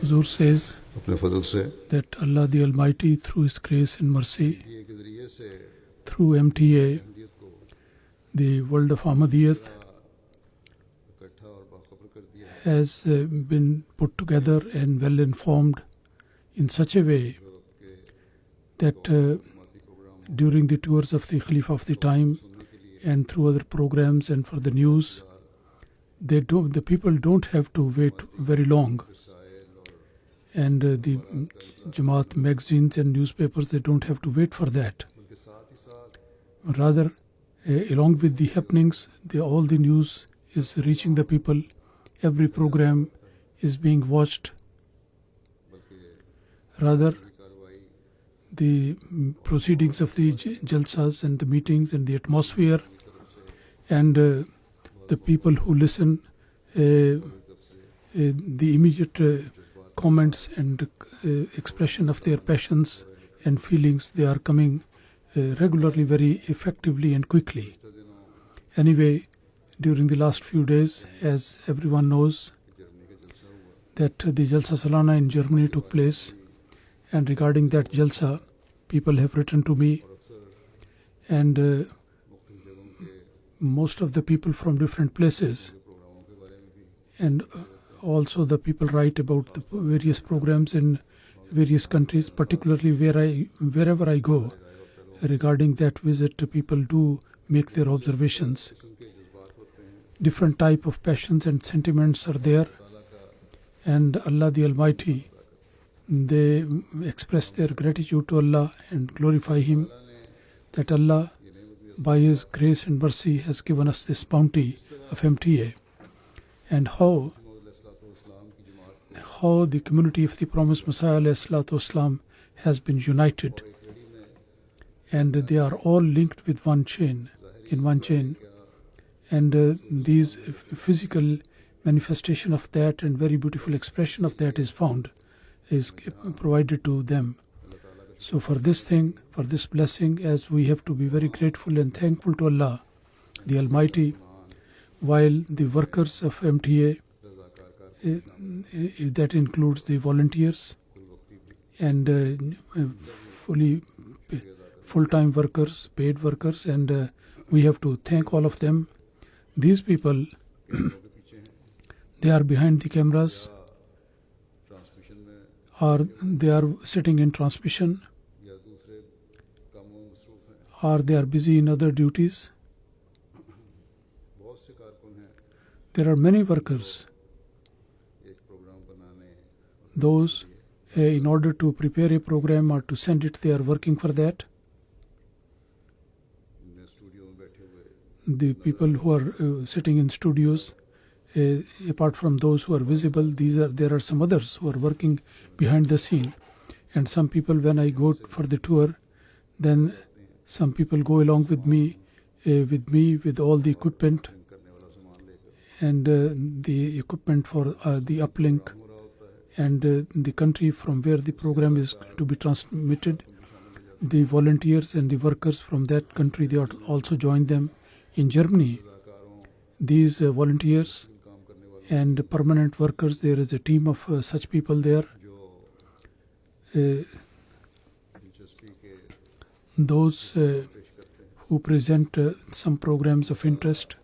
Huzur says that Allah the Almighty, through His grace and mercy, through MTA, the world of Ahmadiyya has been put together and well informed in such a way that during the tours of the Khalifah of the time and through other programs and for the news, the people don't have to wait very long. And the Jamaat magazines and newspapers, they don't have to wait for that. Rather, along with the happenings, all the news is reaching the people. Every program is being watched. Rather, the proceedings of the Jalsas and the meetings and the atmosphere and the people who listen, the immediate comments and expression of their passions and feelings, they are coming regularly, very effectively and quickly. Anyway, during the last few days, as everyone knows, that the Jalsa Salana in Germany took place, and regarding that Jalsa, people have written to me, and most of the people from different places, and also the people write about the various programs in various countries, particularly wherever I go. Regarding that visit, people do make their observations. Different type of passions and sentiments are there, and Allah the Almighty, they express their gratitude to Allah and glorify Him, that Allah by His grace and mercy has given us this bounty of MTA, and how the community of the promised Messiah ﷺ has been united, and they are all linked with one chain, and these physical manifestation of that and very beautiful expression of that is provided to them. So for this thing, for this blessing, as we have to be very grateful and thankful to Allah the Almighty, while the workers of MTA, that includes the volunteers and full-time workers, paid workers, and we have to thank all of them. These people, they are behind the cameras, or they are sitting in transmission, or they are busy in other duties. There are many workers. Those, in order to prepare a program or to send it, they are working for that. The people who are sitting in studios, apart from those who are visible, there are some others who are working behind the scene. And some people, when I go for the tour, then some people go along with me with all the equipment and the equipment for the uplink and the country from where the program is to be transmitted. The volunteers and the workers from that country, they also join them. In Germany, these volunteers and permanent workers, there is a team of such people there. Those who present some programs of interest.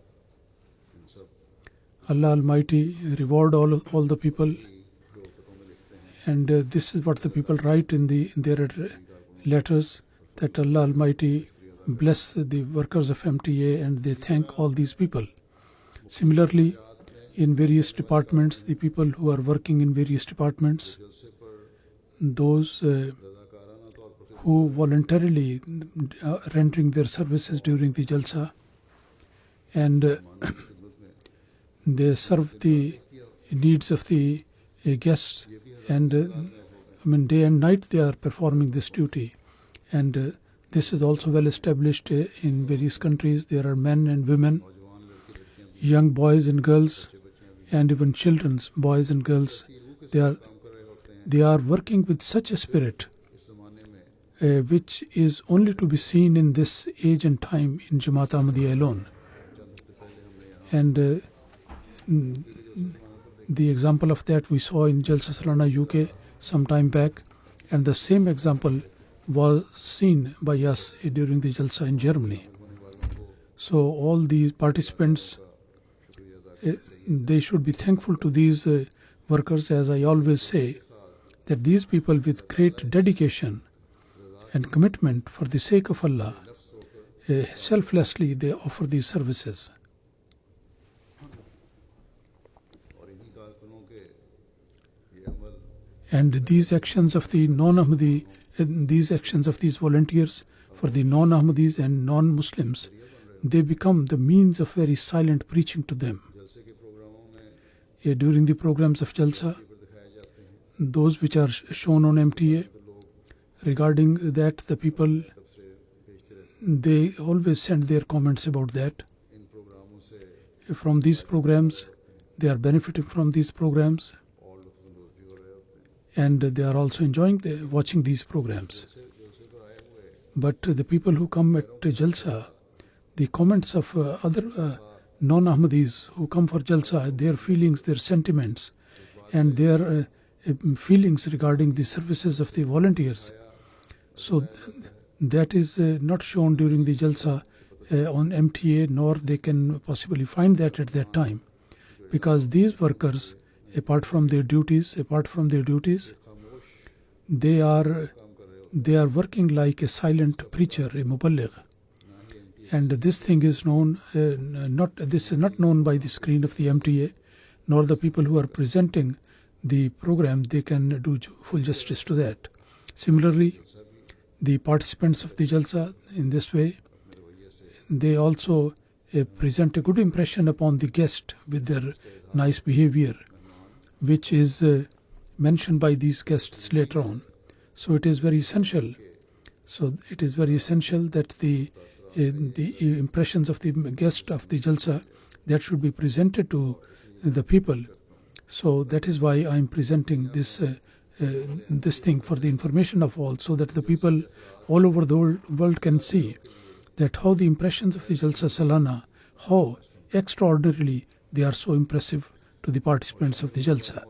Allah Almighty reward all the people. And this is what the people write in their letters, that Allah Almighty bless the workers of MTA, and they thank all these people. Similarly, in various departments, the people who are working in various departments, those who voluntarily rendering their services during the Jalsa, and they serve the needs of the guests, and day and night they are performing this duty. And this is also well established in various countries. There are men and women, young boys and girls, and even children's boys and girls. They are working with such a spirit which is only to be seen in this age and time in Jamaat Ahmadiyya alone. And The example of that we saw in Jalsa Salana UK some time back, and the same example was seen by us during the Jalsa in Germany. So all these participants, they should be thankful to these workers, as I always say, that these people with great dedication and commitment for the sake of Allah, selflessly they offer these services. And these actions of the non-Ahmadi, these actions of these volunteers for the non-Ahmadis and non-Muslims, they become the means of very silent preaching to them. During the programs of Jalsa, those which are shown on MTA, regarding that, the people, they always send their comments about that. From these programs, they are benefiting from these programs, and they are also enjoying watching these programs. But the people who come at Jalsa, the comments of other non-Ahmadis who come for Jalsa, their feelings, their sentiments, and their feelings regarding the services of the volunteers. So that is not shown during the Jalsa on MTA, nor they can possibly find that at that time, because these workers, apart from their duties, they are working like a silent preacher, a muballigh. And this thing is known, this is not known by the screen of the MTA, nor the people who are presenting the program, they can do full justice to that. Similarly, the participants of the Jalsa in this way, they also present a good impression upon the guest with their nice behavior, which is mentioned by these guests later on. So it is very essential. That the impressions of the guest of the Jalsa, that should be presented to the people. So that is why I am presenting this thing for the information of all, so that the people all over the world can see that how the impressions of the Jalsa Salana, how extraordinarily they are so impressive to the participants of the Jalsa.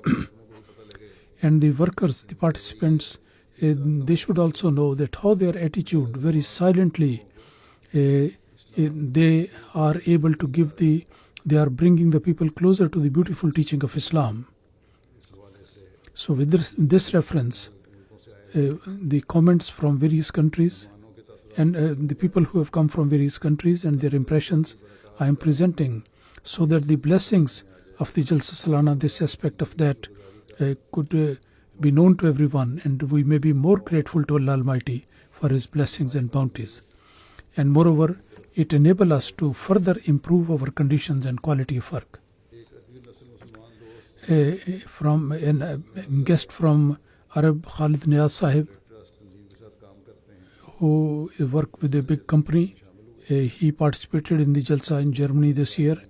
And the workers, the participants, they should also know that how their attitude, very silently, they are able to give they are bringing the people closer to the beautiful teaching of Islam. So with this reference, the comments from various countries and the people who have come from various countries and their impressions I am presenting, so that the blessings of the Jalsa Salana, this aspect of that, could be known to everyone, and we may be more grateful to Allah Almighty for His blessings and bounties. And moreover, it enables us to further improve our conditions and quality of work. From a guest from Arab, Khalid Niyaz Sahib, who worked with a big company, he participated in the Jalsa in Germany this year.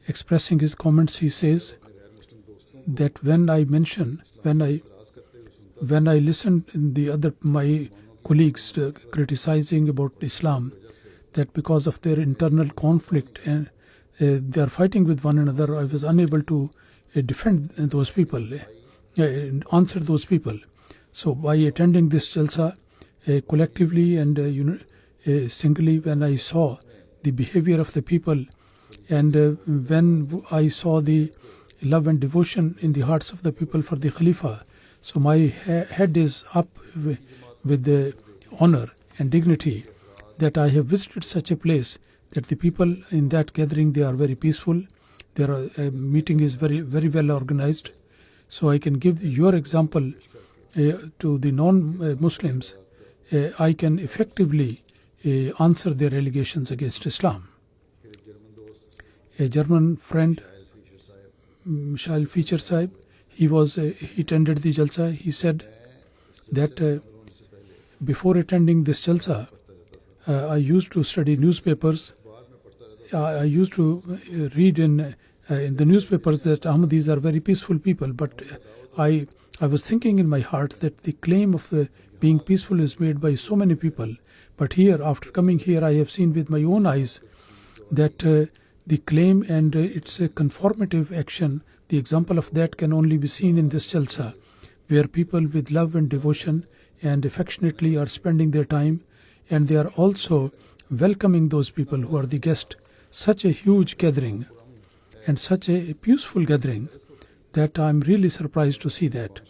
Expressing his comments, he says that when I listened my colleagues criticizing about Islam, that because of their internal conflict and they are fighting with one another, I was unable to defend those people, answer those people. So by attending this Jalsa collectively and singly, when I saw the behavior of the people, and when I saw the love and devotion in the hearts of the people for the Khalifa, so my head is up with the honor and dignity that I have visited such a place, that the people in that gathering, they are very peaceful. Their meeting is very, very well organized. So I can give your example to the non-Muslims. I can effectively answer their allegations against Islam. A German friend, Shail Feature Sahib, he attended the Jalsa. He said that before attending this Jalsa, I used to study newspapers. I used to read in the newspapers that Ahmadis are very peaceful people. But I was thinking in my heart that the claim of being peaceful is made by so many people. But here, after coming here, I have seen with my own eyes that the claim and its conformative action, The example of that can only be seen in this Jalsa, where people with love and devotion and affectionately are spending their time, and they are also welcoming those people who are the guest. Such a huge gathering and such a peaceful gathering that I'm really surprised to see that.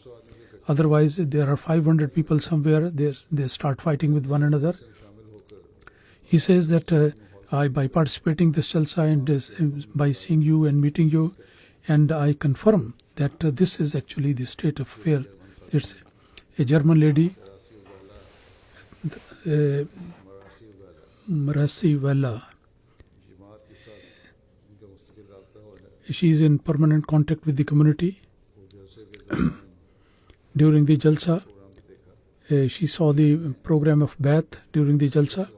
Otherwise, there are 500 people somewhere, they start fighting with one another. He says that by participating in this Jalsa and by seeing you and meeting you, and I confirm that this is actually the state of affair. It's a German lady, Massih. She is in permanent contact with the community. During the Jalsa, she saw the program of Bath during the Jalsa,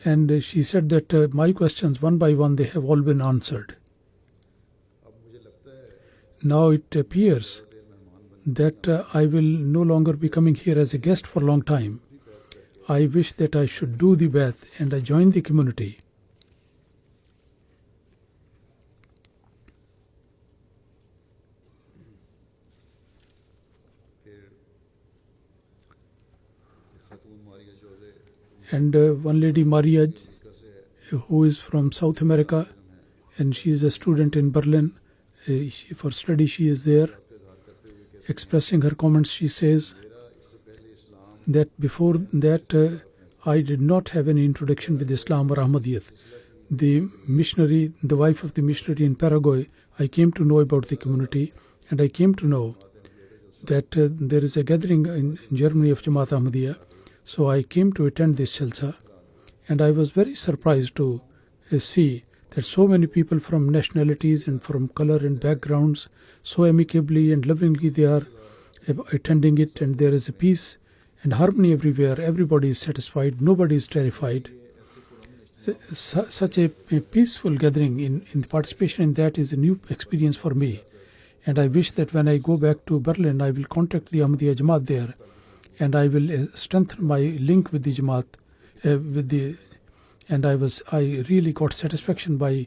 and she said that my questions, one by one, they have all been answered. Now it appears that I will no longer be coming here as a guest for a long time. I wish that I should do the Bath and I join the community. And one lady, Maria, who is from South America, and she is a student in Berlin. For study she is there. Expressing her comments, she says that before that I did not have any introduction with Islam or Ahmadiyya. The missionary, the wife of the missionary in Paraguay, I came to know about the community, and I came to know that there is a gathering in Germany of Jamaat Ahmadiyya. So I came to attend this Jalsa, and I was very surprised to see that so many people from nationalities and from color and backgrounds, so amicably and lovingly they are attending it, and there is a peace and harmony everywhere. Everybody is satisfied, nobody is terrified. Such a peaceful gathering, in the participation in that is a new experience for me. And I wish that when I go back to Berlin, I will contact the Ahmadiyya Jamaat there, and I will strengthen my link with the Jamaat, and I really got satisfaction by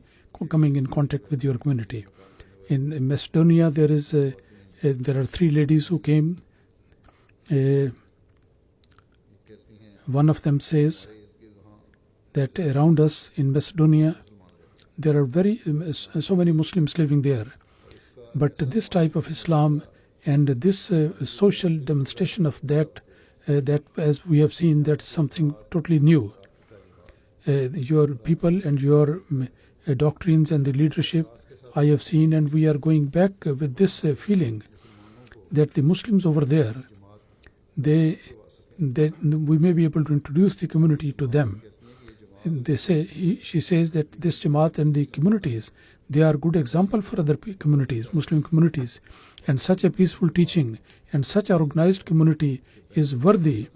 coming in contact with your community. In Macedonia, there are 3 ladies who came. One of them says that around us in Macedonia, there are so many Muslims living there, but this type of Islam and this social demonstration of that as we have seen, that's something totally new. Your people and your doctrines and the leadership I have seen, and we are going back with this feeling that the Muslims over there, we may be able to introduce the community to them. And she says that this Jamaat and the communities, they are good example for other communities, Muslim communities, and such a peaceful teaching and such an organized community is worthy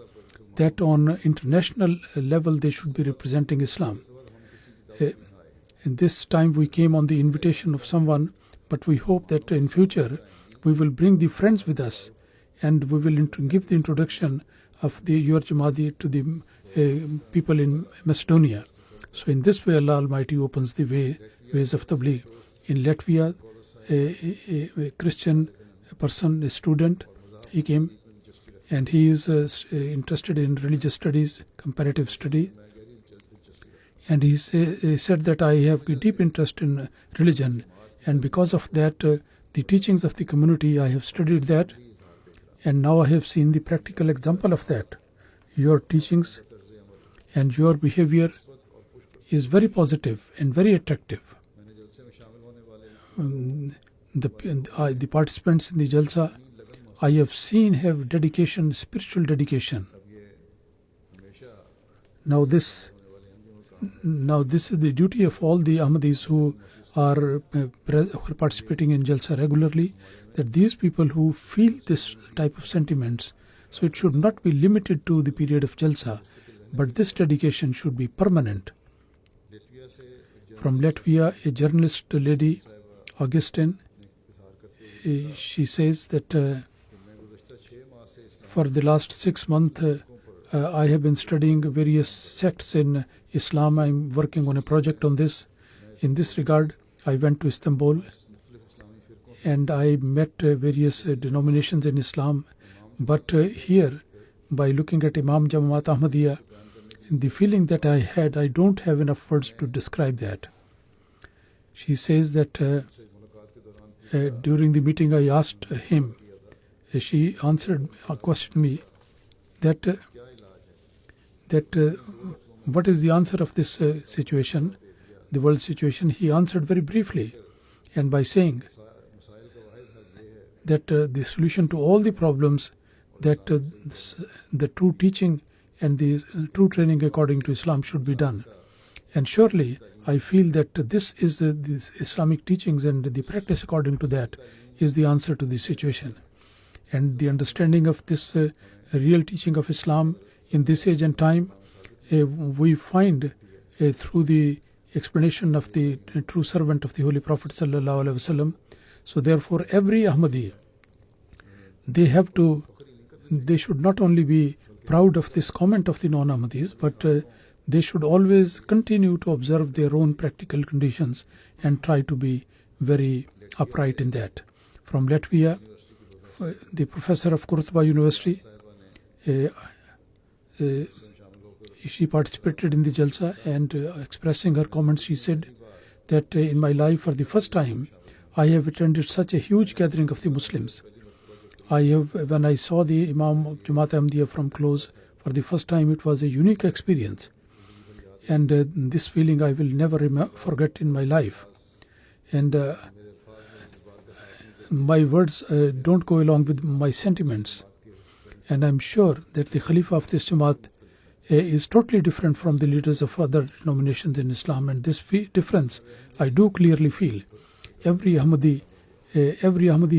that on international level they should be representing Islam. In this time we came on the invitation of someone, but we hope that in future we will bring the friends with us, and we will give the introduction of your Jamaat to the people in Macedonia. So in this way Allah Almighty opens the ways of Tabligh. In Latvia, a Christian person, a student, he came, and he is interested in religious studies, comparative study, and he said that I have a deep interest in religion, and because of that the teachings of the community, I have studied that, and now I have seen the practical example of that. Your teachings and your behavior is very positive and very attractive. The participants in the Jalsa, I have seen have dedication, spiritual dedication. Now this is the duty of all the Ahmadis who are participating in Jalsa regularly, that these people who feel this type of sentiments, so it should not be limited to the period of Jalsa, but this dedication should be permanent. From Latvia, a journalist lady, Augustine, she says that for the last 6 months I have been studying various sects in Islam. I'm working on a project on this. In this regard, I went to Istanbul and I met various denominations in Islam. But here, by looking at Imam Jamaat Ahmadiyya, the feeling that I had, I don't have enough words to describe that. She says that during the meeting I asked him, she questioned me that what is the answer of this situation, the world situation. He answered very briefly, and by saying that the solution to all the problems, that the true teaching and the true training according to Islam should be done. And surely I feel that this is these Islamic teachings and the practice according to that is the answer to the situation. And the understanding of this real teaching of Islam in this age and time, we find through the explanation of the true servant of the Holy Prophet sallallahu alaihi wasallam. So therefore, every Ahmadi, they should not only be proud of this comment of the non-Ahmadis, but they should always continue to observe their own practical conditions and try to be very upright in that. From Latvia, the professor of Kurtuba University, she participated in the Jalsa, and expressing her comments, she said that in my life for the first time I have attended such a huge gathering of the Muslims. When I saw the Imam of Jamaat Ahmadiyya from close for the first time, it was a unique experience, and this feeling I will never forget in my life. And my words don't go along with my sentiments, and I'm sure that the Khalifa of this Jamaat is totally different from the leaders of other denominations in Islam, and this difference I do clearly feel. Every Ahmadi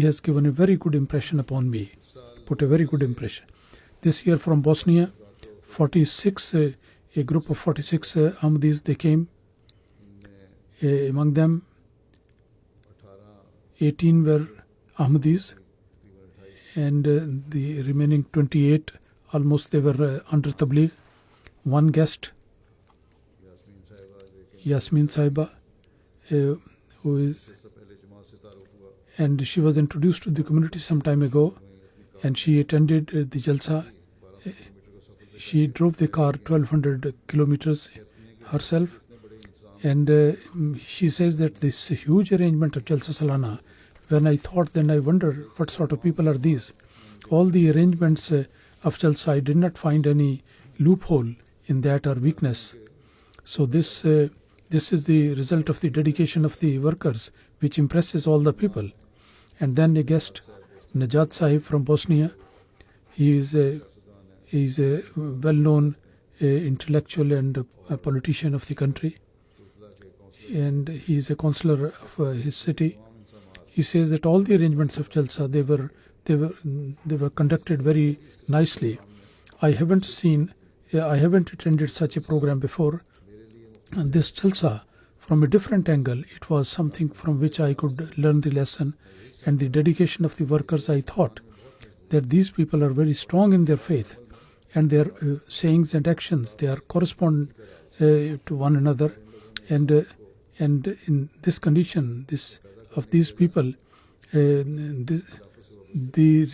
has given a very good impression upon me, put a very good impression. This year from Bosnia, 46, a group of 46 Ahmadis, they came. Among them, 18 were Ahmadis, and the remaining 28, almost they were under Tabligh. One guest, Yasmin Saiba, who is, and she was introduced to the community some time ago, and she attended the Jalsa. She drove the car 1200 kilometers herself, and she says that this huge arrangement of Jalsa Salana, when I thought, then I wonder what sort of people are these. All the arrangements of Jalsa, I did not find any loophole in that or weakness. So this is the result of the dedication of the workers, which impresses all the people. And then a guest, Najat Sahib from Bosnia. He is a well-known intellectual and a politician of the country, and he is a councillor of his city. He says that all the arrangements of Jalsa, they were conducted very nicely. I haven't attended such a program before, and this Jalsa, from a different angle, it was something from which I could learn the lesson, and the dedication of the workers. I thought that these people are very strong in their faith, and their sayings and actions, they are correspond to one another, and in this condition, of these people, the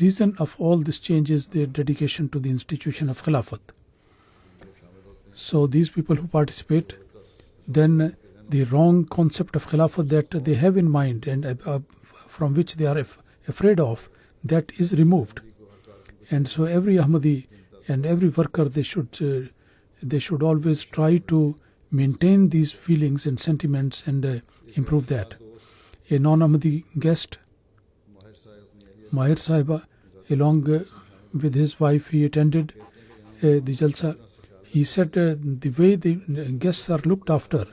reason of all this change is their dedication to the institution of Khilafat. So these people who participate, then the wrong concept of Khilafat that they have in mind and from which they are afraid of, that is removed. And so every Ahmadi and every worker, they should always try to maintain these feelings and sentiments and improve that. A non-Ahmadi guest, Mahir Sahiba, along with his wife, he attended the Jalsa. He said the way the guests are looked after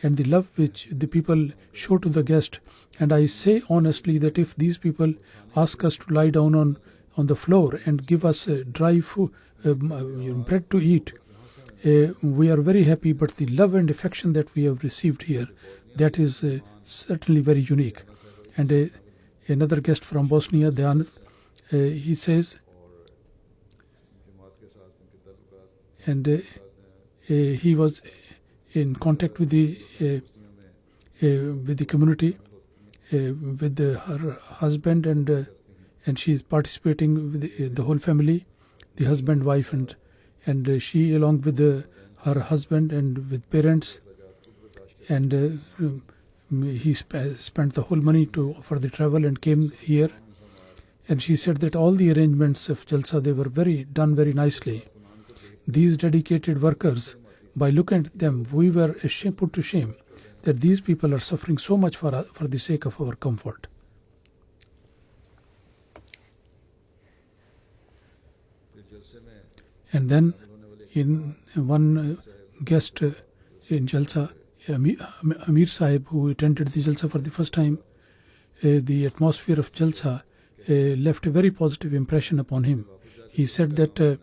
and the love which the people show to the guest, and I say honestly that if these people ask us to lie down on the floor and give us dry food, bread to eat, we are very happy, but the love and affection that we have received here, that is certainly very unique. And another guest from Bosnia, Deanat, he says, and he was in contact with the community, with her husband, and she is participating with the whole family, the husband, wife, and she along with her husband and with parents, and he spent the whole money for the travel and came here. And she said that all the arrangements of Jalsa, they were done very nicely. These dedicated workers, by looking at them, we were put to shame that these people are suffering so much for the sake of our comfort. And then in one guest in Jalsa, Amir Sahib, who attended the Jalsa for the first time, the atmosphere of Jalsa left a very positive impression upon him. He said that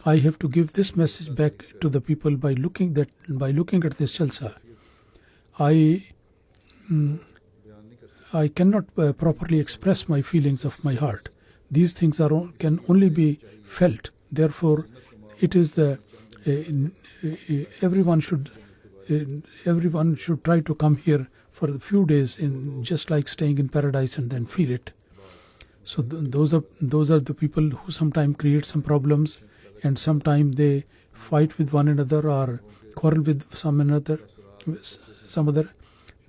I have to give this message back to the people by looking at this Jalsa. I cannot properly express my feelings of my heart. These things can only be felt. Therefore, it is everyone should try to come here for a few days, just like staying in paradise, and then feel it. So those are the people who sometimes create some problems, and sometimes they fight with one another or quarrel with some other.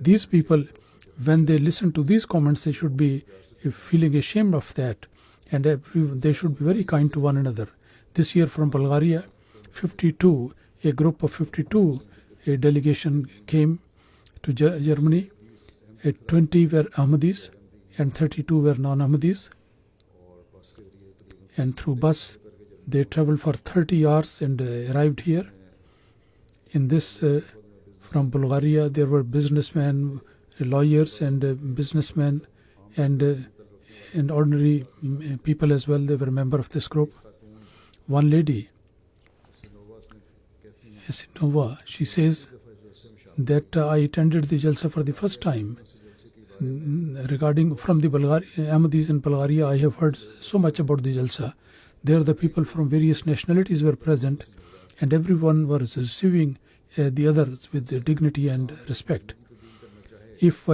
These people, when they listen to these comments, they should be feeling ashamed of that, and they should be very kind to one another. This year from Bulgaria, a group of 52, a delegation came to Germany. 20 were Ahmadis and 32 were non-Ahmadis. And through bus, they traveled for 30 hours and arrived here. In this, from Bulgaria, there were businessmen, lawyers, and businessmen, and ordinary people as well. They were a member of this group. One lady, Nova, she says that I attended the Jalsa for the first time. Regarding from the Ahmadis in Bulgaria, I have heard so much about the Jalsa. There the people from various nationalities were present, and everyone was receiving the others with dignity and respect. If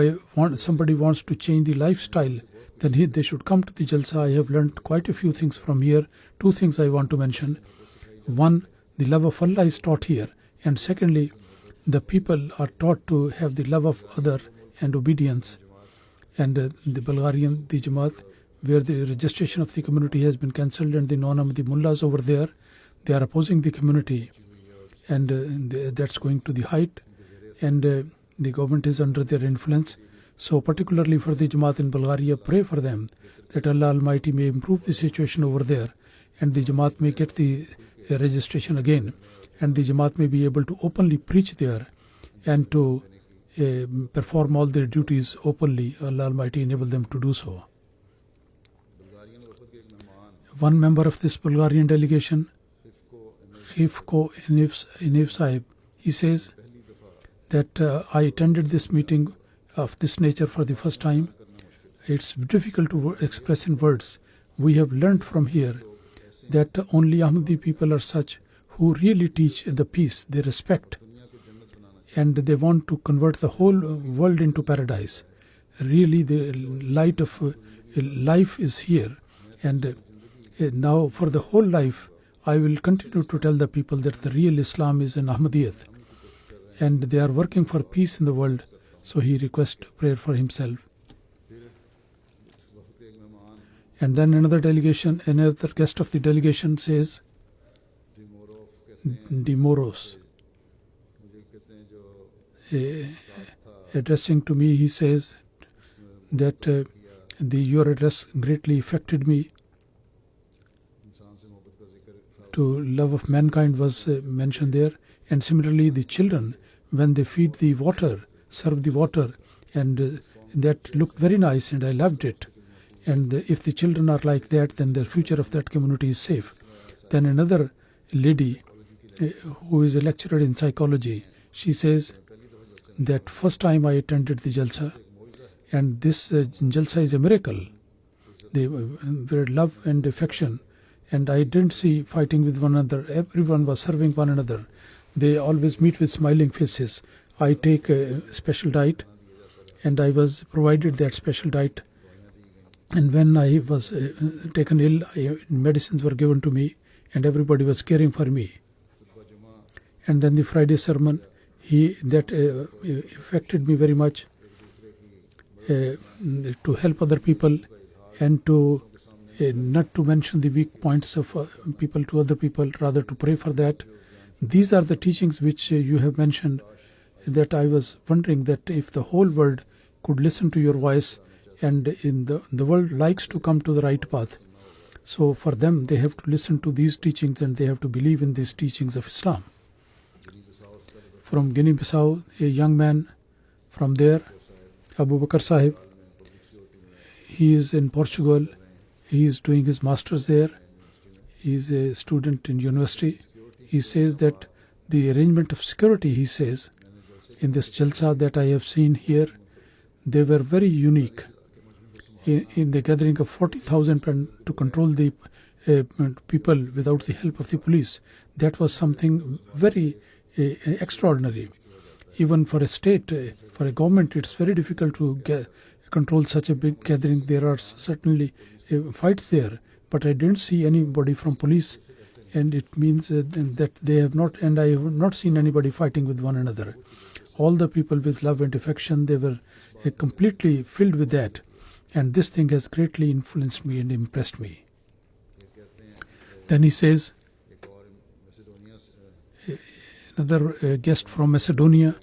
somebody wants to change the lifestyle, then they should come to the Jalsa. I have learned quite a few things from here. 2 things I want to mention. One, the love of Allah is taught here, and secondly, the people are taught to have the love of other and obedience. And the Bulgarian, the Jamaat, where the registration of the community has been cancelled, and the non-Ahmadi mullahs over there, they are opposing the community, and that's going to the height, and the government is under their influence. So particularly for the Jamaat in Bulgaria, pray for them that Allah Almighty may improve the situation over there, and the Jamaat may get the registration again, and the Jamaat may be able to openly preach there and to perform all their duties openly. Allah Almighty enable them to do so. One member of this Bulgarian delegation, Khifko Inif Sahib, he says that I attended this meeting of this nature for the first time. It's difficult to express in words. We have learned from here that only Ahmadi people are such who really teach the peace, they respect, and they want to convert the whole world into paradise. Really, the light of life is here, and now for the whole life, I will continue to tell the people that the real Islam is in Ahmadiyyat, and they are working for peace in the world. So he requests prayer for himself. And then another guest of the delegation says, Dimoros. Addressing to me, he says that your address greatly affected me. To love of mankind was mentioned there. And similarly, the children, when they feed the water, serve the water, and that looked very nice, and I loved it. And if the children are like that, then the future of that community is safe. Then another lady who is a lecturer in psychology, she says that first time I attended the Jalsa, and this Jalsa is a miracle. They were love and affection, and I didn't see fighting with one another. Everyone was serving one another. They always meet with smiling faces. I take a special diet, and I was provided that special diet. And when I was taken ill, medicines were given to me, and everybody was caring for me. And then the Friday sermon, that affected me very much, to help other people and to not to mention the weak points of people to other people, rather to pray for that. These are the teachings which you have mentioned, that I was wondering that if the whole world could listen to your voice, and in the world likes to come to the right path. So for them, they have to listen to these teachings and they have to believe in these teachings of Islam. From Guinea-Bissau, a young man from there, Abu Bakr Sahib, he is in Portugal. He is doing his masters there. He is a student in university. He says that the arrangement of security, he says, in this Jalsa that I have seen here, they were very unique. In the gathering of 40,000 to control the people without the help of the police, that was something very extraordinary. Even for a state, for a government, it's very difficult to control such a big gathering. There are certainly fights there, but I didn't see anybody from police, and it means that they have not, and I have not seen anybody fighting with one another. All the people with love and affection, they were completely filled with that. And this thing has greatly influenced me and impressed me. Then he says, another guest from Macedonia,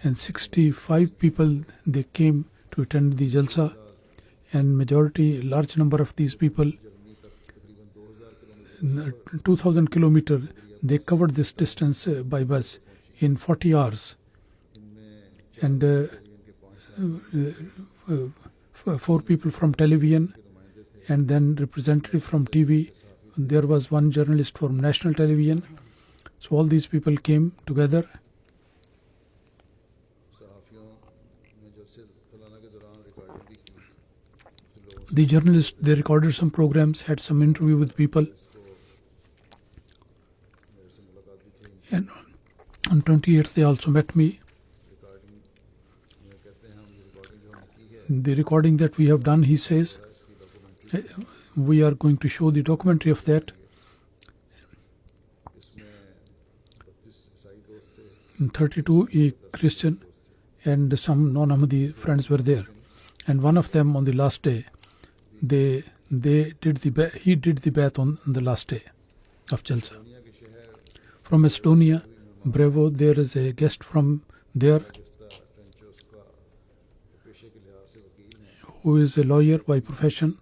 and 65 people, they came to attend the Jalsa, and large number of these people, 2,000 kilometers, they covered this distance by bus in 40 hours. And 4 people from television, and then representative from TV. There was one journalist from national television. So all these people came together. The journalists, they recorded some programs, had some interview with people. And on 28th, they also met me. The recording that we have done, he says, we are going to show the documentary of that. 32 a Christian and some non-Ahmadi friends were there. And one of them on the last day, he did the bath on the last day of Jalsa. From Macedonia, Brevo, there is a guest from there who is a lawyer by profession,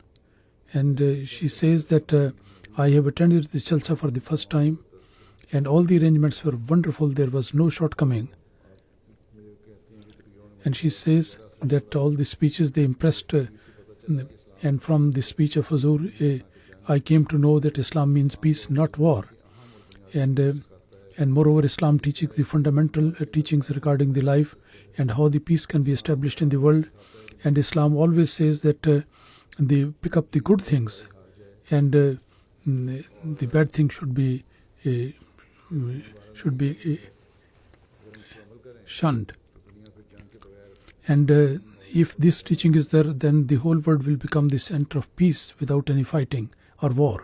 and she says that I have attended the Jalsa for the first time, and all the arrangements were wonderful. There was no shortcoming. And she says that all the speeches, they impressed, and from the speech of Huzur, I came to know that Islam means peace, not war. And moreover, Islam teaches the fundamental teachings regarding the life and how the peace can be established in the world. And Islam always says that they pick up the good things, and the bad things should be shunned. And if this teaching is there, then the whole world will become the center of peace without any fighting or war.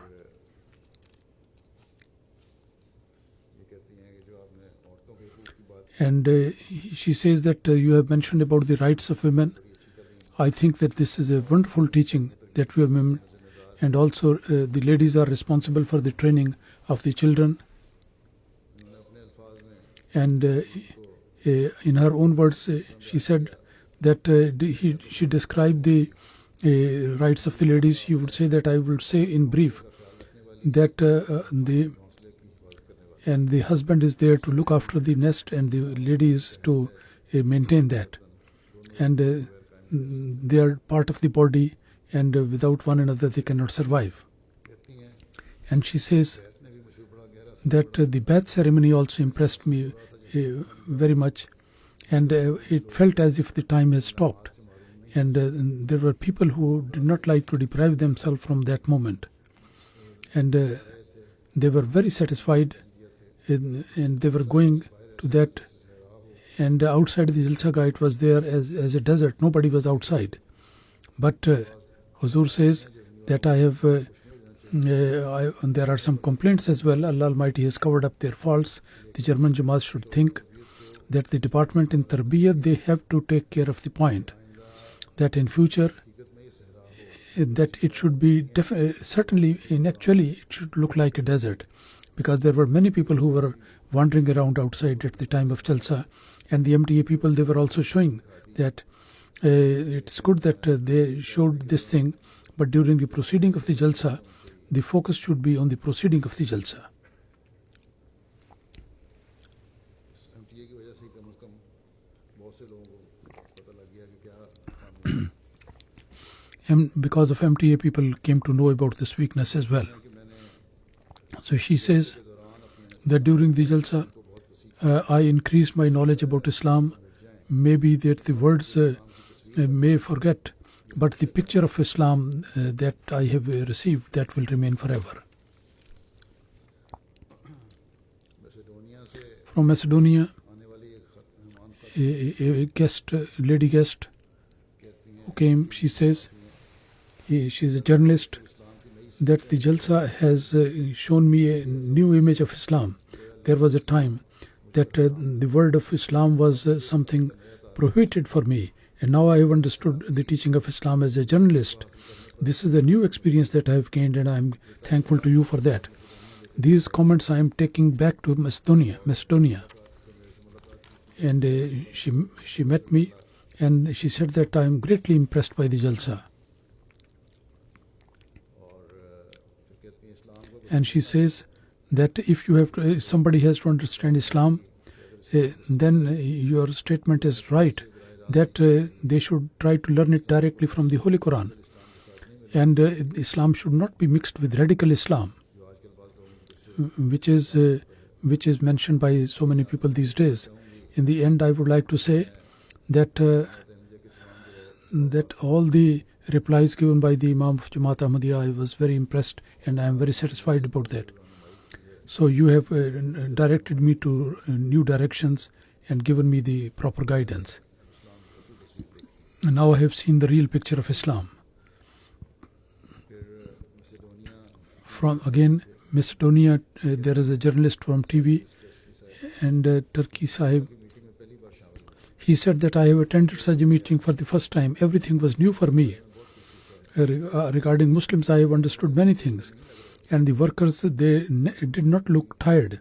And she says that you have mentioned about the rights of women. I think that this is a wonderful teaching that we have mentioned, and also the ladies are responsible for the training of the children. And in her own words, she said that she described the rights of the ladies. She would say that I will say in brief that the husband is there to look after the nest, and the ladies to maintain that. And they are part of the body, and without one another they cannot survive. And she says that the bath ceremony also impressed me very much, and it felt as if the time has stopped, and there were people who did not like to deprive themselves from that moment, and they were very satisfied, and they were going to that And outside the Jalsa it was there as a desert. Nobody was outside. But Huzur says that I have, there are some complaints as well. Allah Almighty has covered up their faults. The German Jamaat should think that the department in Tarbiyat, they have to take care of the point that in future that it should be certainly actually it should look like a desert, because there were many people who were wandering around outside at the time of Jalsa, and the MTA people, they were also showing that it's good that they showed this thing, but during the proceeding of the Jalsa, the focus should be on the proceeding of the Jalsa. And because of MTA, people came to know about this weakness as well. So she says that during the Jalsa, I increased my knowledge about Islam. Maybe that the words may forget, but the picture of Islam that I have received, that will remain forever. From Macedonia, a guest, lady guest who came, she says, she's a journalist, that the Jalsa has shown me a new image of Islam. There was a time that the word of Islam was something prohibited for me, and now I have understood the teaching of Islam as a journalist. This is a new experience that I have gained, and I am thankful to you for that. These comments I am taking back to Macedonia. And she met me, and she said that I am greatly impressed by the Jalsa. And she says that if somebody has to understand Islam, then your statement is right, that they should try to learn it directly from the Holy Quran. And Islam should not be mixed with radical Islam, which is mentioned by so many people these days. In the end, I would like to say that that all the replies given by the Imam of Jamaat Ahmadiyya, I was very impressed, and I am very satisfied about that. So you have directed me to new directions and given me the proper guidance. And now I have seen the real picture of Islam. From again Macedonia, there is a journalist from TV, and Turkey Sahib. He said that I have attended such a meeting for the first time. Everything was new for me. Regarding Muslims, I have understood many things. And the workers, they did not look tired.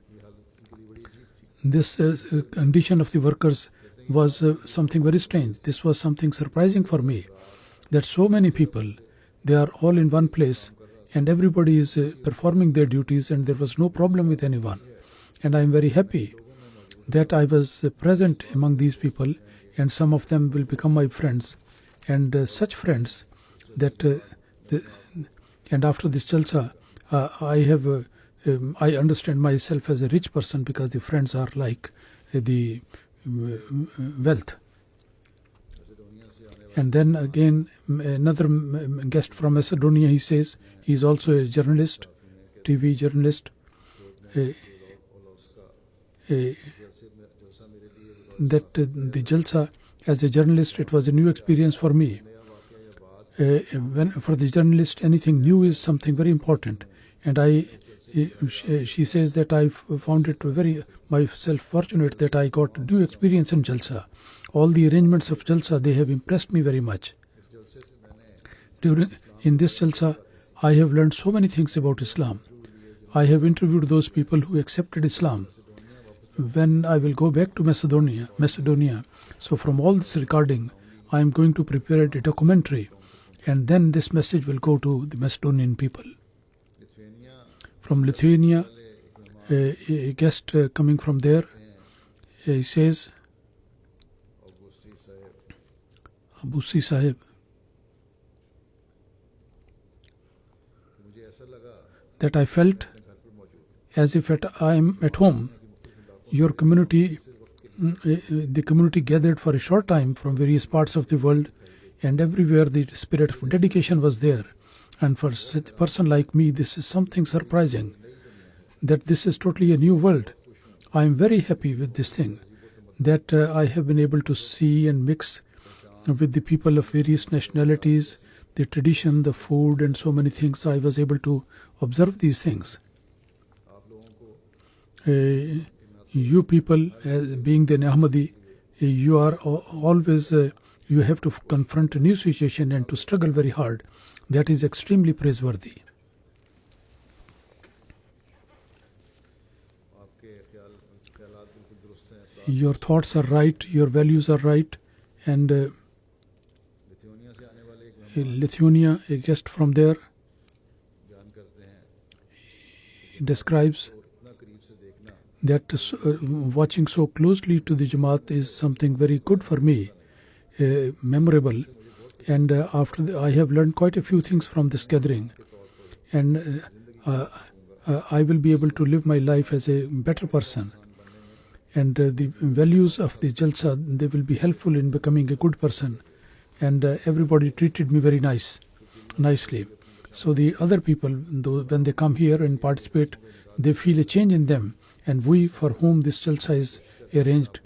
This condition of the workers was something very strange. This was something surprising for me, that so many people, they are all in one place, and everybody is performing their duties, and there was no problem with anyone. And I am very happy that I was present among these people, and some of them will become my friends, and such friends that and after this Jalsa, I understand myself as a rich person, because the friends are like the wealth. And then again, another guest from Macedonia, he says, he is also a journalist, TV journalist. That the Jalsa, as a journalist, it was a new experience for me. For the journalist, anything new is something very important. And she says that I found it myself fortunate that I got new experience in Jalsa. All the arrangements of Jalsa, they have impressed me very much. In this Jalsa, I have learned so many things about Islam. I have interviewed those people who accepted Islam. When I will go back to Macedonia, so from all this recording, I am going to prepare a documentary, and then this message will go to the Macedonian people. From Lithuania, a guest coming from there, he says, Abusi Sahib, that I felt as if I am at home. Your community, the community gathered for a short time from various parts of the world, and everywhere the spirit of dedication was there. And for such a person like me, this is something surprising, that this is totally a new world. I am very happy with this thing, that I have been able to see and mix with the people of various nationalities, the tradition, the food, and so many things. I was able to observe these things. You people, being the Ahmadi, you are always, you have to confront a new situation and to struggle very hard. That is extremely praiseworthy. Your thoughts are right, your values are right, and Lithuania, a guest from there, describes that watching so closely to the Jamaat is something very good for me, memorable, and I have learned quite a few things from this gathering, and I will be able to live my life as a better person. And the values of the Jalsa, they will be helpful in becoming a good person. And everybody treated me very nicely. So the other people, when they come here and participate, they feel a change in them. And we, for whom this Jalsa is arranged,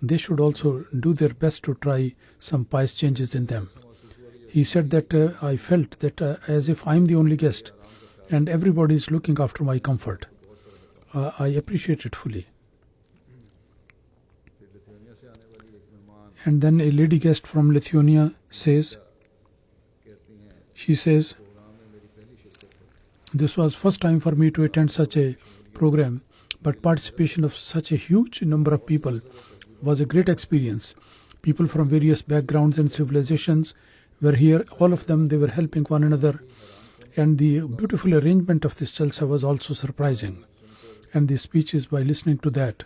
they should also do their best to try some pious changes in them. He said that I felt that as if I'm the only guest and everybody is looking after my comfort. I appreciate it fully. And then a lady guest from Lithuania says, this was first time for me to attend such a program, but participation of such a huge number of people was a great experience. People from various backgrounds and civilizations were here. All of them, they were helping one another. And the beautiful arrangement of this Jalsa was also surprising. And the speeches, by listening to that,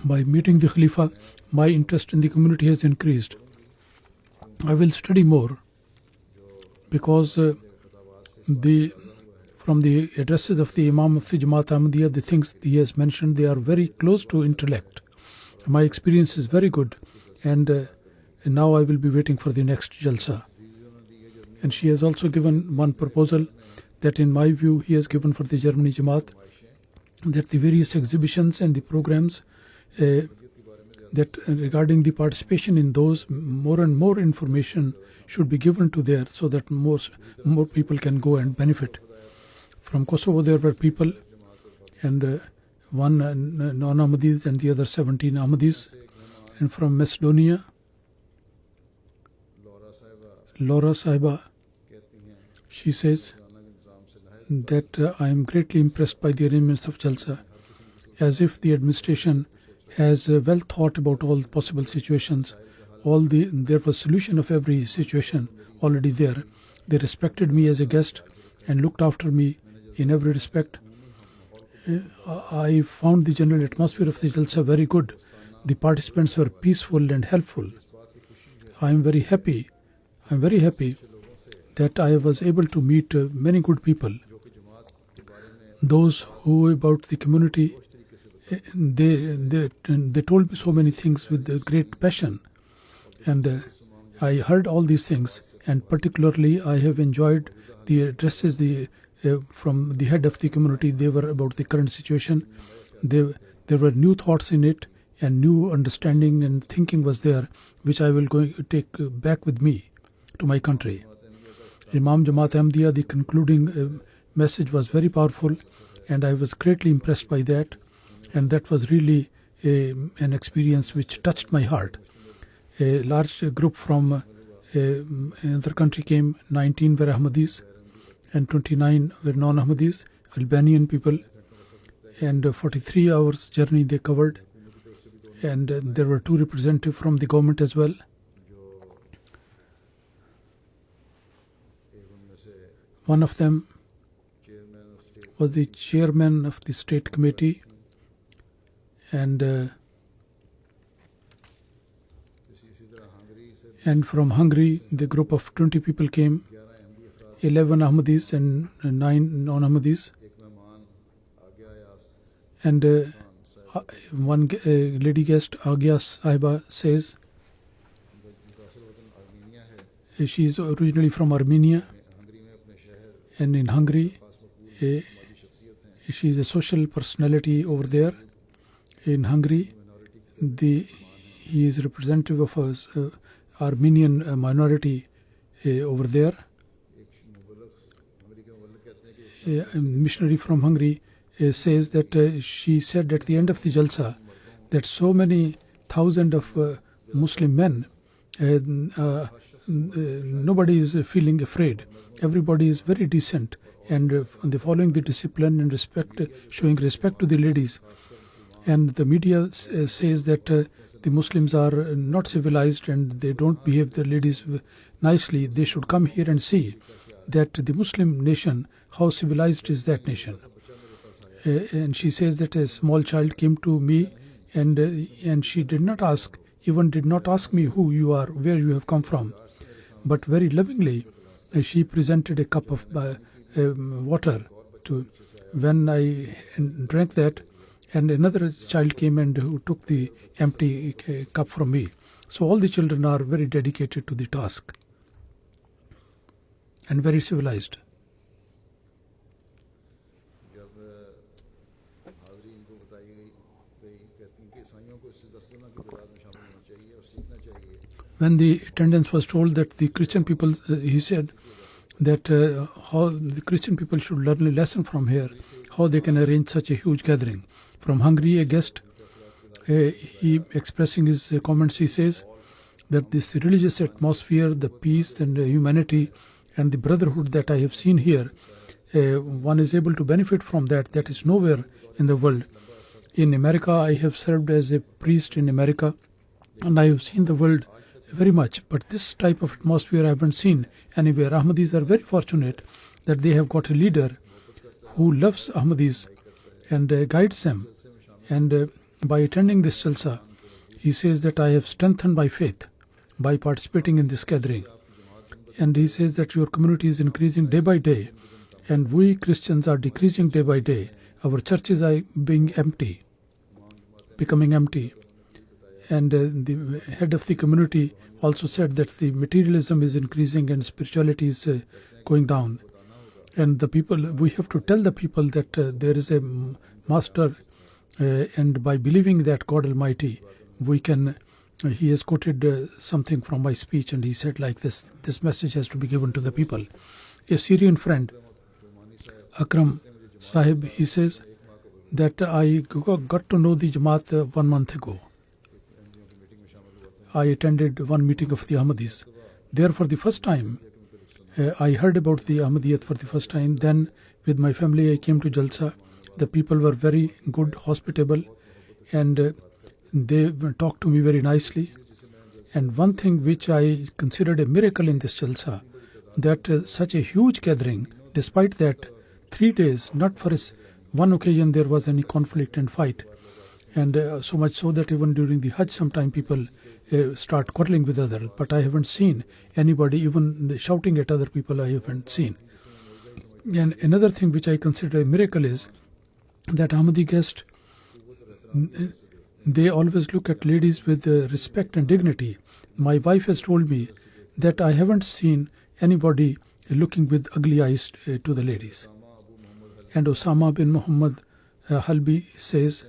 by meeting the Khalifa, my interest in the community has increased. I will study more because from the addresses of the Imam of the Jamaat Ahmadiyya, the things he has mentioned, they are very close to intellect. My experience is very good, and now I will be waiting for the next Jalsa. And she has also given one proposal that in my view he has given for the Germany Jamaat, that the various exhibitions and the programs that regarding the participation in those, more and more information should be given to there so that more people can go and benefit. From Kosovo there were people, and one non-Ahmadis and the other 17 Ahmadis. And from Macedonia, Laura Saiba, she says that I am greatly impressed by the arrangements of Jalsa, as if the administration has well thought about all possible situations. There was solution of every situation already there. They respected me as a guest and looked after me in every respect. I found the general atmosphere of the Jalsa very good. The participants were peaceful and helpful. I am very happy that I was able to meet many good people. Those who about the community, they told me so many things with great passion, and I heard all these things. And particularly, I have enjoyed the addresses from the head of the community. They were about the current situation. There were new thoughts in it, and new understanding and thinking was there, which I will take back with me to my country. Imam Jamaat Ahmadiyya, the concluding message was very powerful, and I was greatly impressed by that. And that was really an experience which touched my heart. A large group from another country came. 19 were Ahmadis and 29 were non-Ahmadis, Albanian people. And 43 hours journey they covered. And there were 2 representatives from the government as well. One of them was the chairman of the state committee. And from Hungary, the group of 20 people came, 11 Ahmadis and 9 non-Ahmadis. And one lady guest, Agya Sahiba, says she is originally from Armenia, And in Hungary, she is a social personality over there. In Hungary, he is representative of a Armenian minority over there. A missionary from Hungary says that she said at the end of the Jalsa that so many thousands of Muslim men, nobody is feeling afraid. Everybody is very decent and they following the discipline and respect, showing respect to the ladies. And the media says that the Muslims are not civilized and they don't behave the ladies nicely. They should come here and see that the Muslim nation, how civilized is that nation. And she says that a small child came to me and she did not ask me who you are, where you have come from. But very lovingly, she presented a cup of water to. When I drank that, and another child came and who took the empty cup from me. So all the children are very dedicated to the task and very civilized. When the attendance was told that the Christian people, he said that how the Christian people should learn a lesson from here, how they can arrange such a huge gathering. From Hungary, a guest, he expressing his comments, he says that this religious atmosphere, the peace and humanity and the brotherhood that I have seen here, one is able to benefit from that. That is nowhere in the world. In America, I have served as a priest in America and I have seen the world very much, but this type of atmosphere I haven't seen anywhere. Ahmadis are very fortunate that they have got a leader who loves Ahmadis and guides them. And by attending this Jalsa, he says that I have strengthened my faith by participating in this gathering. And he says that your community is increasing day by day and we Christians are decreasing day by day. Our churches are being empty, becoming empty. And the head of the community also said that the materialism is increasing and spirituality is going down. And the people, we have to tell the people that there is a master and by believing that God Almighty, we can, he has quoted something from my speech and he said like this message has to be given to the people. A Syrian friend, Akram Sahib, he says that I got to know the Jamaat 1 month ago. I attended one meeting of the Ahmadis. There for the first time, I heard about the Ahmadiyyat for the first time. Then with my family I came to Jalsa. The people were very good, hospitable, and they talked to me very nicely. And one thing which I considered a miracle in this Jalsa, that such a huge gathering, despite that 3 days, not for one occasion there was any conflict and fight. And so much so that even during the Hajj sometime people start quarreling with others. But I haven't seen anybody even shouting at other people. I haven't seen. And another thing which I consider a miracle is that Ahmadi guests, they always look at ladies with respect and dignity. My wife has told me that I haven't seen anybody looking with ugly eyes to the ladies. And Osama bin Muhammad Halbi says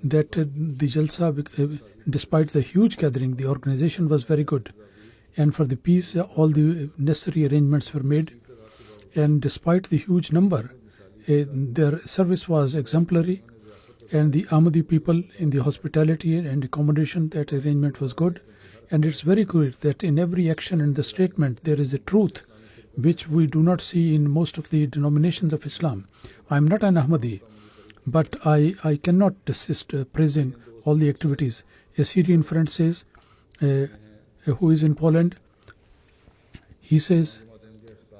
that the Jalsa, despite the huge gathering, the organization was very good. And for the peace, all the necessary arrangements were made. And despite the huge number, their service was exemplary. And the Ahmadi people in the hospitality and accommodation, that arrangement was good. And it's very good that in every action and the statement, there is a truth which we do not see in most of the denominations of Islam. I am not an Ahmadi, but I cannot desist praising all the activities. A Syrian friend says, who is in Poland, he says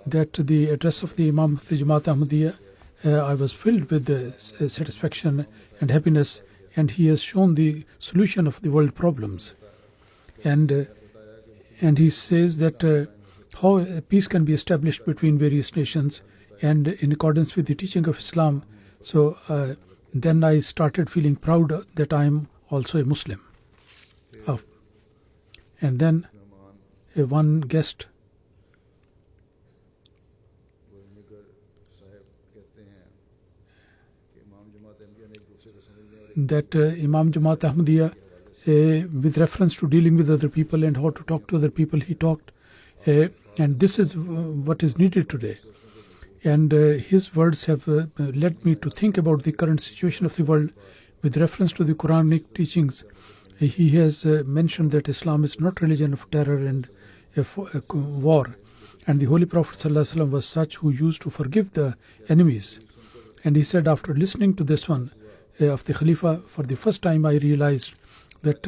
that the address of the Imam of the Jamaat Ahmadiyya, I was filled with satisfaction and happiness, and he has shown the solution of the world problems. And he says that how peace can be established between various nations and in accordance with the teaching of Islam. So then I started feeling proud that I am also a Muslim. And then one guest, that Imam Jamaat Ahmadiyya, with reference to dealing with other people and how to talk to other people, he talked. And this is what is needed today. And his words have led me to think about the current situation of the world with reference to the Quranic teachings. He has mentioned that Islam is not religion of terror and war. And the Holy Prophet ﷺ was such who used to forgive the enemies. And he said, after listening to this one of the Khalifa, for the first time I realized that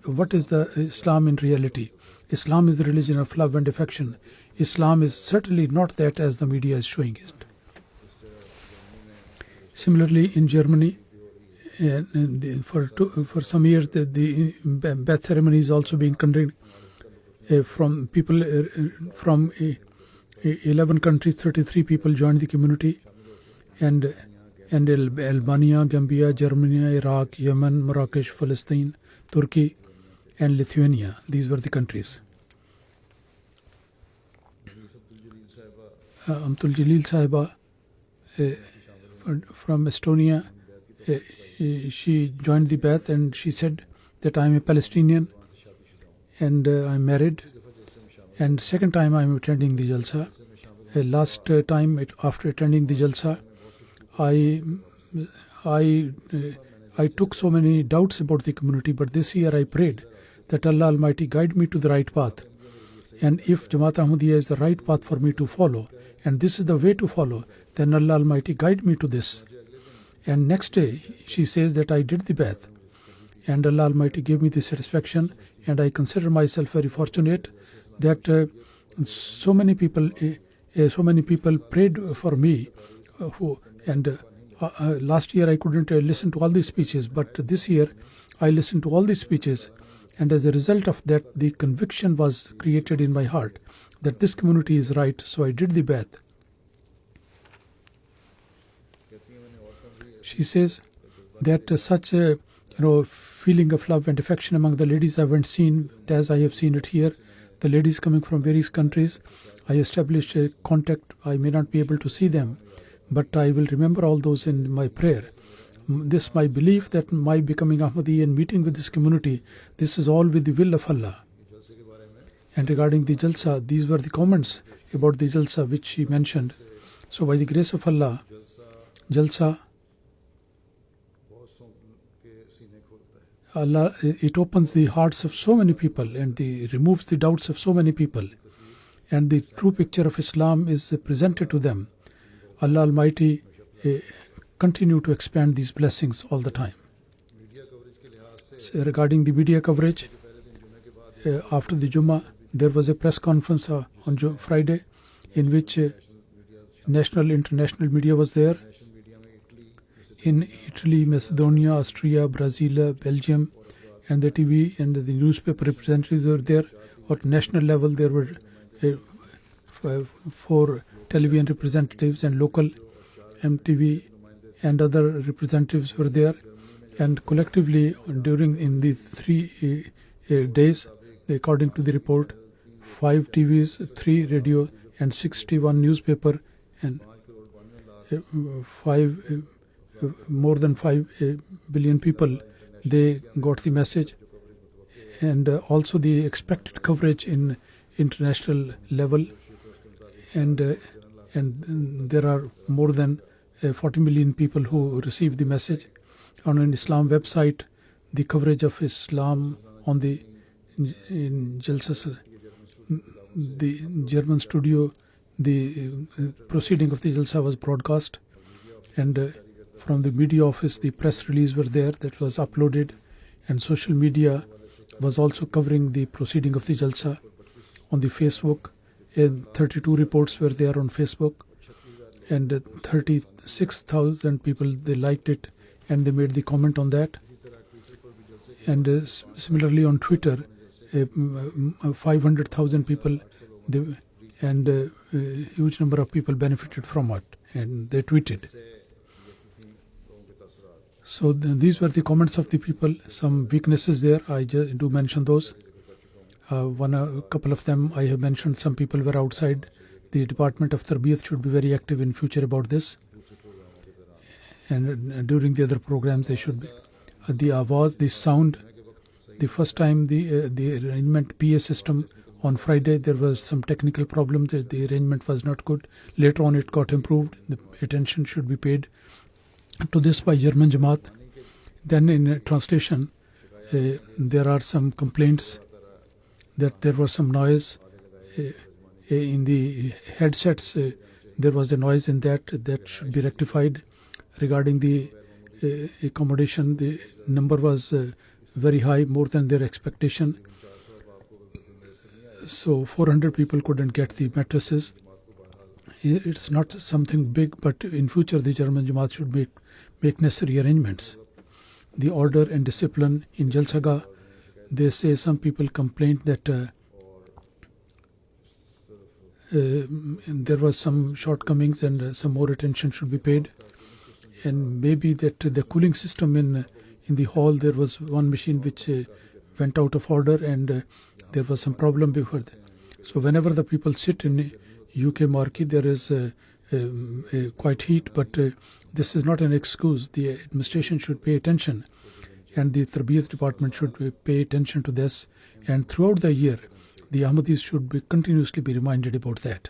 what is the Islam in reality? Islam is the religion of love and affection. Islam is certainly not that as the media is showing it. Similarly, in Germany, for some years, the Beth ceremony is also being conducted from people from 11 countries. 33 people joined the community, and Albania, Gambia, Germany, Iraq, Yemen, Marrakesh, Palestine, Turkey, and Lithuania. These were the countries. Amtul Jalil Sahiba from Estonia, she joined the Beth, and she said that I am a Palestinian and I am married, and second time I am attending the Jalsa. Last time after attending the Jalsa, I took so many doubts about the community, but this year I prayed that Allah Almighty guide me to the right path, and if Jamaat Ahmadiyya is the right path for me to follow, and this is the way to follow, then Allah Almighty guide me to this. And next day she says that I did the Baitul, and Allah Almighty gave me the satisfaction, and I consider myself very fortunate that so many people prayed for me. Last year I couldn't listen to all these speeches, but this year I listened to all these speeches, and as a result of that, the conviction was created in my heart that this community is right, so I did the Baitul. She says that such a feeling of love and affection among the ladies I haven't seen as I have seen it here. The ladies coming from various countries, I established a contact. I may not be able to see them, but I will remember all those in my prayer. This my belief that my becoming Ahmadi and meeting with this community, this is all with the will of Allah. And regarding the Jalsa, these were the comments about the Jalsa which she mentioned. So by the grace of Allah, Jalsa, Allah, it opens the hearts of so many people and removes the doubts of so many people, and the true picture of Islam is presented to them. Allah Almighty continue to expand these blessings all the time. So regarding the media coverage, after the Jummah, there was a press conference on Friday in which national, international media was there. In Italy, Macedonia, Austria, Brazil, Belgium, and the TV and the newspaper representatives were there. At national level, there were 4 television representatives, and local MTV and other representatives were there. And collectively, in these 3 days, according to the report, 5 TVs, 3 radio, and 61 newspaper, and more than 5 billion people, they got the message. And also the expected coverage in international level, and there are more than 40 million people who received the message. On an Islam website, the coverage of Islam in Jalsa, the German studio, the proceeding of the Jalsa was broadcast, and from the media office, the press release were there that was uploaded, and social media was also covering the proceeding of the Jalsa on the Facebook, and 32 reports were there on Facebook, and 36,000 people, they liked it and they made the comment on that. And similarly on Twitter, 500,000 people, and a huge number of people benefited from it, and they tweeted. So these were the comments of the people. Some weaknesses there, I just do mention those. A couple of them I have mentioned. Some people were outside. The Department of Tarbiyat should be very active in future about this, and during the other programs they should be. the awaz, the sound. The first time the arrangement PA system on Friday, there was some technical problems. The arrangement was not good. Later on, it got improved. The attention should be paid to this by German Jamaat. Then in translation, there are some complaints that there was some noise in the headsets. There was a noise in that should be rectified. Regarding the accommodation, the number was very high, more than their expectation. So 400 people couldn't get the mattresses. It's not something big, but in future the German Jamaat should make necessary arrangements. The order and discipline in Jalsa, they say some people complained that there was some shortcomings and some more attention should be paid. And maybe that the cooling system in the hall, there was one machine which went out of order, and there was some problem before that. So whenever the people sit in UK marquee, there is quite heat, but this is not an excuse. The administration should pay attention, and the Tarbiyat department should pay attention to this. And throughout the year, the Ahmadis should continuously be reminded about that.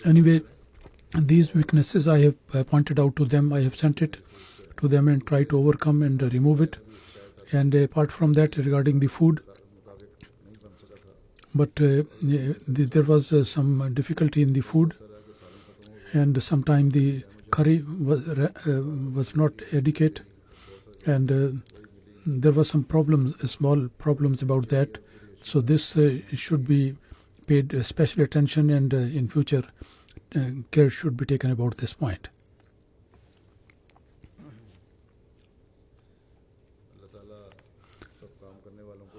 Anyway, these weaknesses I have pointed out to them. I have sent it to them and tried to overcome and remove it. And apart from that, regarding the food, but there was some difficulty in the food, and sometimes the curry was not adequate, and there was some problems, small problems about that. So this should be paid special attention, and in future care should be taken about this point.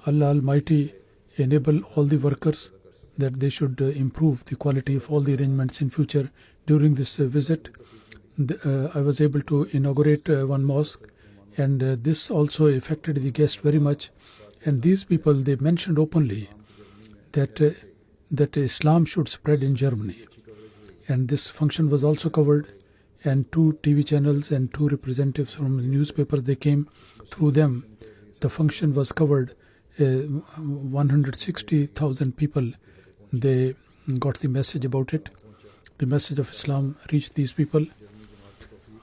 Allah Almighty enable all the workers that they should improve the quality of all the arrangements in future. During this visit, I was able to inaugurate one mosque, and this also affected the guests very much. And these people, they mentioned openly that Islam should spread in Germany. And this function was also covered, and 2 TV channels and 2 representatives from the newspapers, they came. Through them, the function was covered. 160,000 people, they got the message about it. The message of Islam reached these people.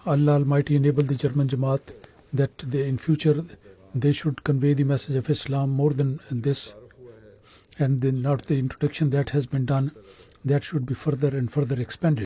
Allah Almighty enable the German Jamaat that in future they should convey the message of Islam more than this, and not the introduction that has been done, that should be further and further expanded.